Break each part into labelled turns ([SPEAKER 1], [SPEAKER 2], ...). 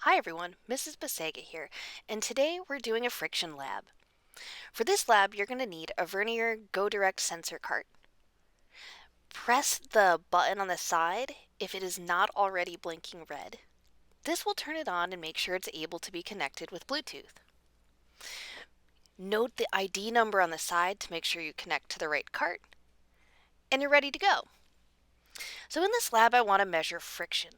[SPEAKER 1] Hi everyone, Mrs. Basega here, and today we're doing a friction lab. For this lab, you're going to need a vernier GoDirect sensor cart. Press the button on the side if it is not already blinking red. This will turn it on and make sure it's able to be connected with Bluetooth. Note the ID number on the side to make sure you connect to the right cart, and you're ready to go. So in this lab, I want to measure friction,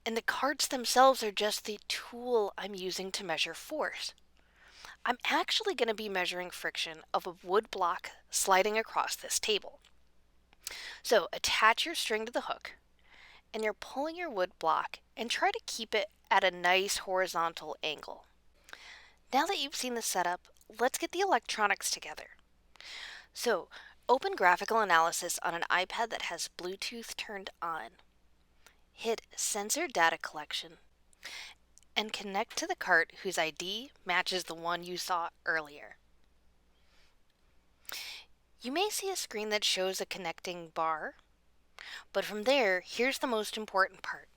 [SPEAKER 1] and the carts themselves are just the tool I'm using to measure force. I'm actually going to be measuring friction of a wood block sliding across this table. So attach your string to the hook, and you're pulling your wood block and try to keep it at a nice horizontal angle. Now that you've seen the setup, let's get the electronics together. So open graphical analysis on an iPad that has Bluetooth turned on. Hit sensor data collection and connect to the cart whose ID matches the one you saw earlier. You may see a screen that shows a connecting bar, but from there, here's the most important part.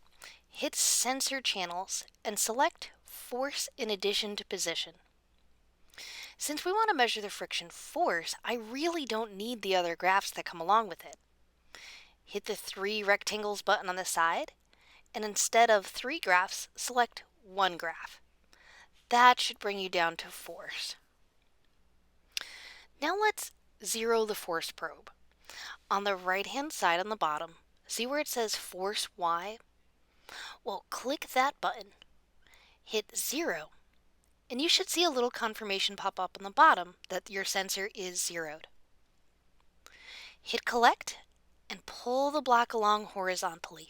[SPEAKER 1] Hit Sensor Channels and select Force in addition to Position. Since we want to measure the friction force, I really don't need the other graphs that come along with it. Hit the 3 rectangles button on the side, and instead of 3 graphs, select 1 graph. That should bring you down to force. Now let's zero the force probe. On the right-hand side on the bottom, see where it says Force Y? Well, click that button, hit 0, and you should see a little confirmation pop up on the bottom that your sensor is zeroed. Hit Collect and pull the block along horizontally.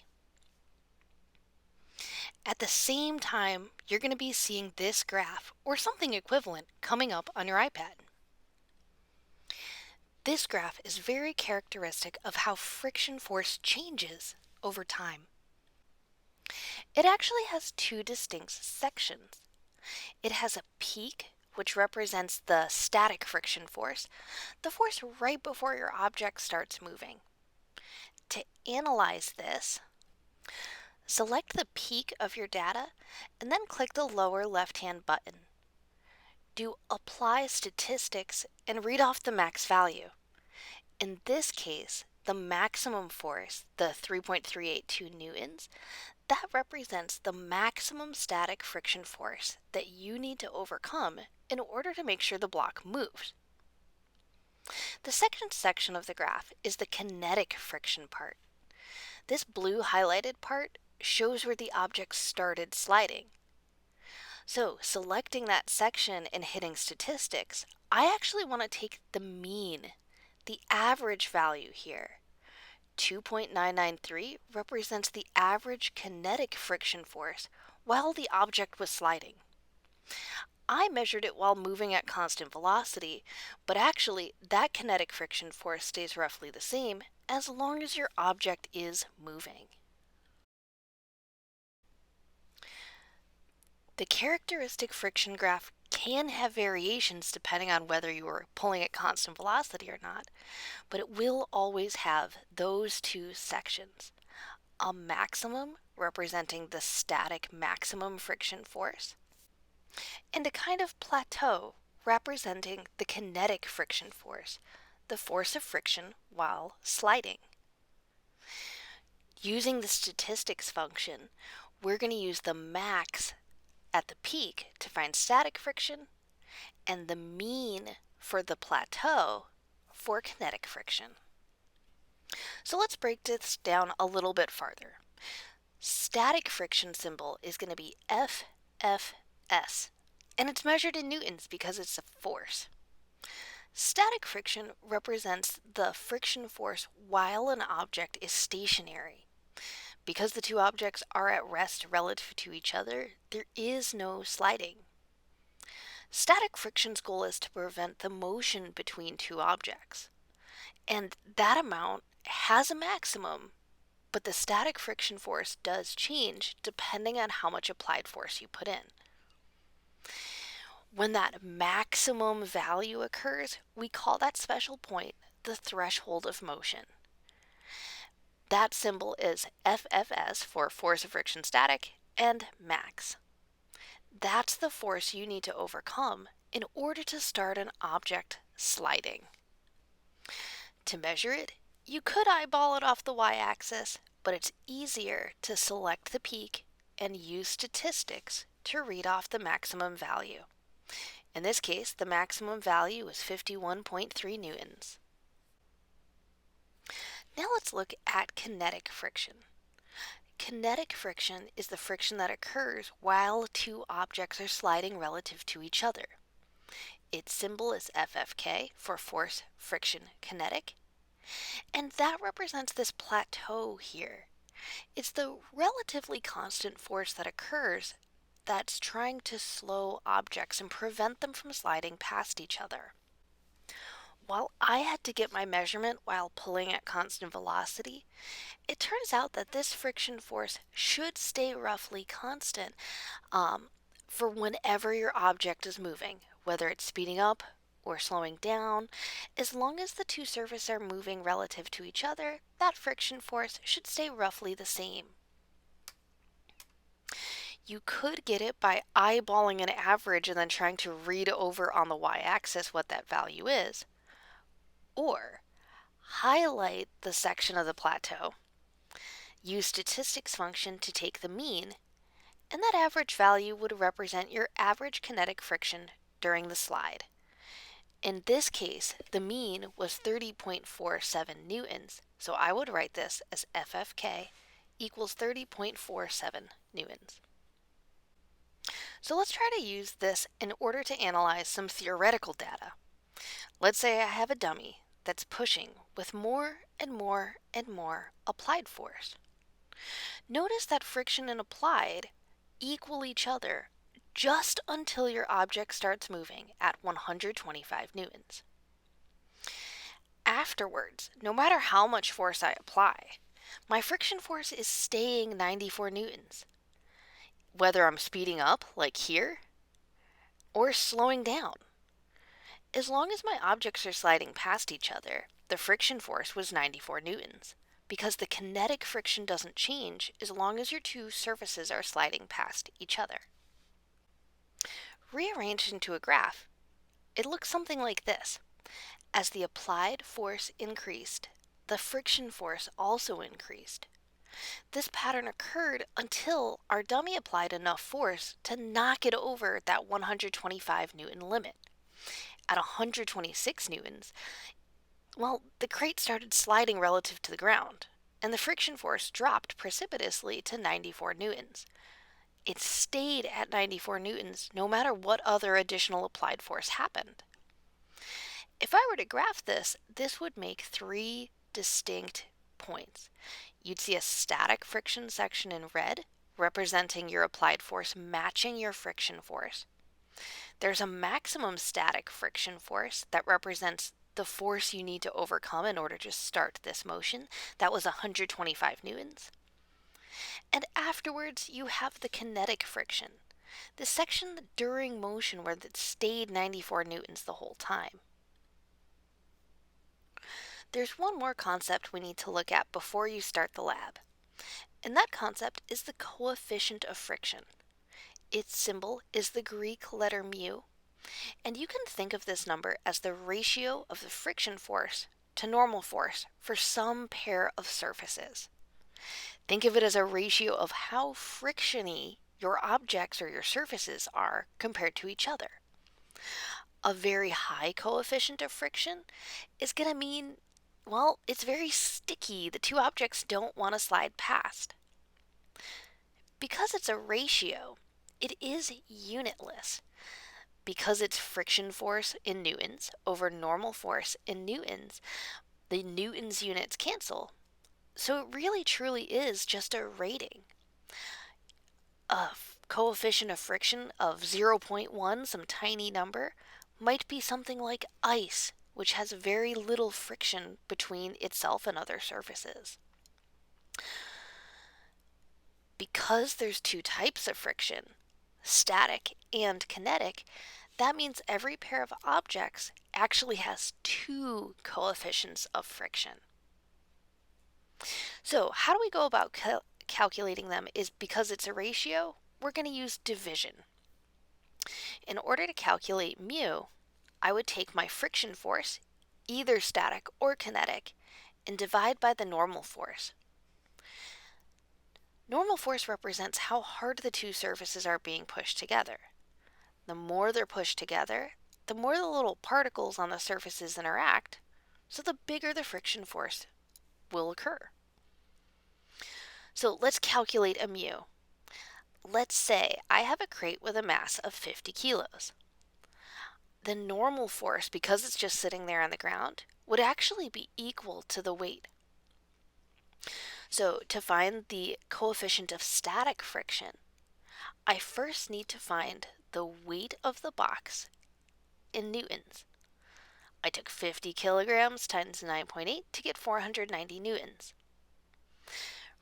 [SPEAKER 1] At the same time, you're going to be seeing this graph, or something equivalent, coming up on your iPad. This graph is very characteristic of how friction force changes over time. It actually has 2 distinct sections. It has a peak, which represents the static friction force, the force right before your object starts moving. To analyze this, select the peak of your data and then click the lower left-hand button. Do Apply Statistics and read off the max value. In this case, the maximum force, the 3.382 newtons, that represents the maximum static friction force that you need to overcome in order to make sure the block moves. The second section of the graph is the kinetic friction part. This blue highlighted part shows where the object started sliding. So selecting that section and hitting statistics, I actually want to take the mean, the average value here. 2.993 represents the average kinetic friction force while the object was sliding. I measured it while moving at constant velocity, but actually that kinetic friction force stays roughly the same as long as your object is moving. The characteristic friction graph can have variations depending on whether you are pulling at constant velocity or not, but it will always have those 2 sections. A maximum representing the static maximum friction force, and a kind of plateau representing the kinetic friction force, the force of friction while sliding. Using the statistics function, we're going to use the max at the peak to find static friction and the mean for the plateau for kinetic friction. So let's break this down a little bit farther. Static friction symbol is going to be FFS, and it's measured in newtons because it's a force. Static friction represents the friction force while an object is stationary. Because the 2 objects are at rest relative to each other, there is no sliding. Static friction's goal is to prevent the motion between 2 objects, and that amount has a maximum, but the static friction force does change depending on how much applied force you put in. When that maximum value occurs, we call that special point the threshold of motion. That symbol is FFS for force of friction static and max. That's the force you need to overcome in order to start an object sliding. To measure it, you could eyeball it off the y-axis, but it's easier to select the peak and use statistics to read off the maximum value. In this case, the maximum value is 51.3 newtons. Now let's look at kinetic friction. Kinetic friction is the friction that occurs while two objects are sliding relative to each other. Its symbol is FFK for force friction kinetic, and that represents this plateau here. It's the relatively constant force that occurs that's trying to slow objects and prevent them from sliding past each other. While I had to get my measurement while pulling at constant velocity, it turns out that this friction force should stay roughly constant for whenever your object is moving, whether it's speeding up or slowing down. As long as the two surfaces are moving relative to each other, that friction force should stay roughly the same. You could get it by eyeballing an average and then trying to read over on the y-axis what that value is, or highlight the section of the plateau, use statistics function to take the mean, and that average value would represent your average kinetic friction during the slide. In this case, the mean was 30.47 newtons, so I would write this as FFK equals 30.47 newtons. So let's try to use this in order to analyze some theoretical data. Let's say I have a dummy that's pushing with more and more and more applied force. Notice that friction and applied equal each other just until your object starts moving at 125 newtons. Afterwards, no matter how much force I apply, my friction force is staying 94 newtons. Whether I'm speeding up, like here, or slowing down. As long as my objects are sliding past each other, the friction force was 94 newtons, because the kinetic friction doesn't change as long as your two surfaces are sliding past each other. Rearranged into a graph, it looks something like this. As the applied force increased, the friction force also increased. This pattern occurred until our dummy applied enough force to knock it over that 125 newton limit. At 126 newtons, well, the crate started sliding relative to the ground, and the friction force dropped precipitously to 94 newtons. It stayed at 94 newtons no matter what other additional applied force happened. If I were to graph this, this would make three distinct points. You'd see a static friction section in red, representing your applied force matching your friction force. There's a maximum static friction force that represents the force you need to overcome in order to start this motion. That was 125 newtons. And afterwards, you have the kinetic friction, the section during motion where it stayed 94 newtons the whole time. There's one more concept we need to look at before you start the lab, and that concept is the coefficient of friction. Its symbol is the Greek letter mu, and you can think of this number as the ratio of the friction force to normal force for some pair of surfaces. Think of it as a ratio of how frictiony your objects or your surfaces are compared to each other. A very high coefficient of friction is going to mean, well, it's very sticky. The two objects don't want to slide past. Because it's a ratio, it is unitless. Because it's friction force in newtons over normal force in newtons, the newtons units cancel. So it really truly is just a rating. A coefficient of friction of 0.1, some tiny number, might be something like ice, which has very little friction between itself and other surfaces. Because there's two types of friction, static and kinetic, that means every pair of objects actually has two coefficients of friction. So how do we go about calculating them? Is because it's a ratio, we're going to use division. In order to calculate mu, I would take my friction force, either static or kinetic, and divide by the normal force. Normal force represents how hard the two surfaces are being pushed together. The more they're pushed together, the more the little particles on the surfaces interact, so the bigger the friction force will occur. So let's calculate a mu. Let's say I have a crate with a mass of 50 kilos. The normal force, because it's just sitting there on the ground, would actually be equal to the weight. So to find the coefficient of static friction, I first need to find the weight of the box in newtons. I took 50 kilograms times 9.8 to get 490 newtons.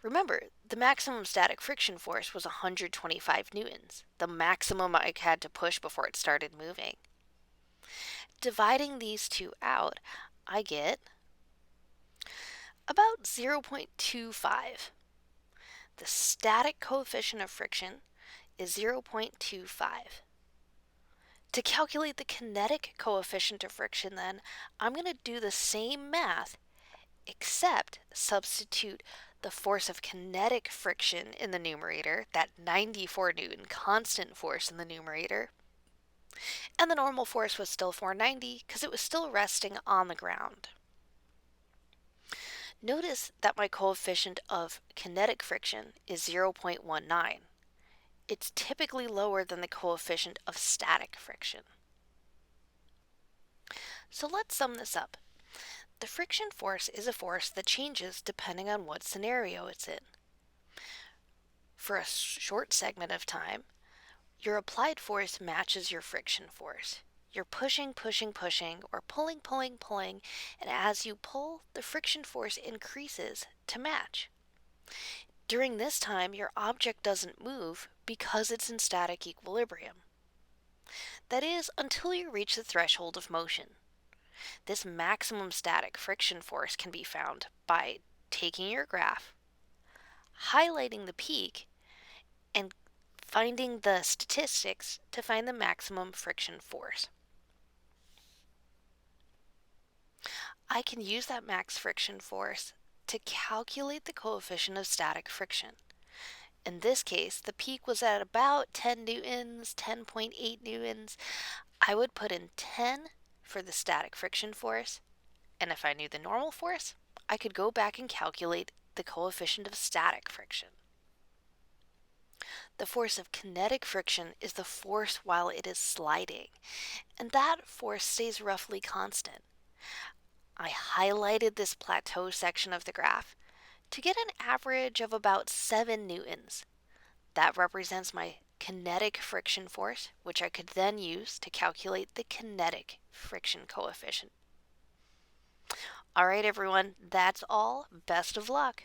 [SPEAKER 1] Remember, the maximum static friction force was 125 newtons, the maximum I had to push before it started moving. Dividing these two out, I get about 0.25. The static coefficient of friction is 0.25. To calculate the kinetic coefficient of friction, then, I'm going to do the same math, except substitute the force of kinetic friction in the numerator, that 94 Newton constant force in the numerator, and the normal force was still 490 because it was still resting on the ground. Notice that my coefficient of kinetic friction is 0.19. It's typically lower than the coefficient of static friction. So let's sum this up. The friction force is a force that changes depending on what scenario it's in. For a short segment of time, your applied force matches your friction force. You're pushing, pushing, pushing, or pulling, pulling, pulling, and as you pull, the friction force increases to match. During this time, your object doesn't move because it's in static equilibrium. That is, until you reach the threshold of motion. This maximum static friction force can be found by taking your graph, highlighting the peak, and finding the statistics to find the maximum friction force. I can use that max friction force to calculate the coefficient of static friction. In this case, the peak was at about 10 newtons, 10.8 newtons. I would put in 10 for the static friction force, and if I knew the normal force, I could go back and calculate the coefficient of static friction. The force of kinetic friction is the force while it is sliding, and that force stays roughly constant. I highlighted this plateau section of the graph to get an average of about 7 newtons. That represents my kinetic friction force, which I could then use to calculate the kinetic friction coefficient. All right, everyone, that's all. Best of luck.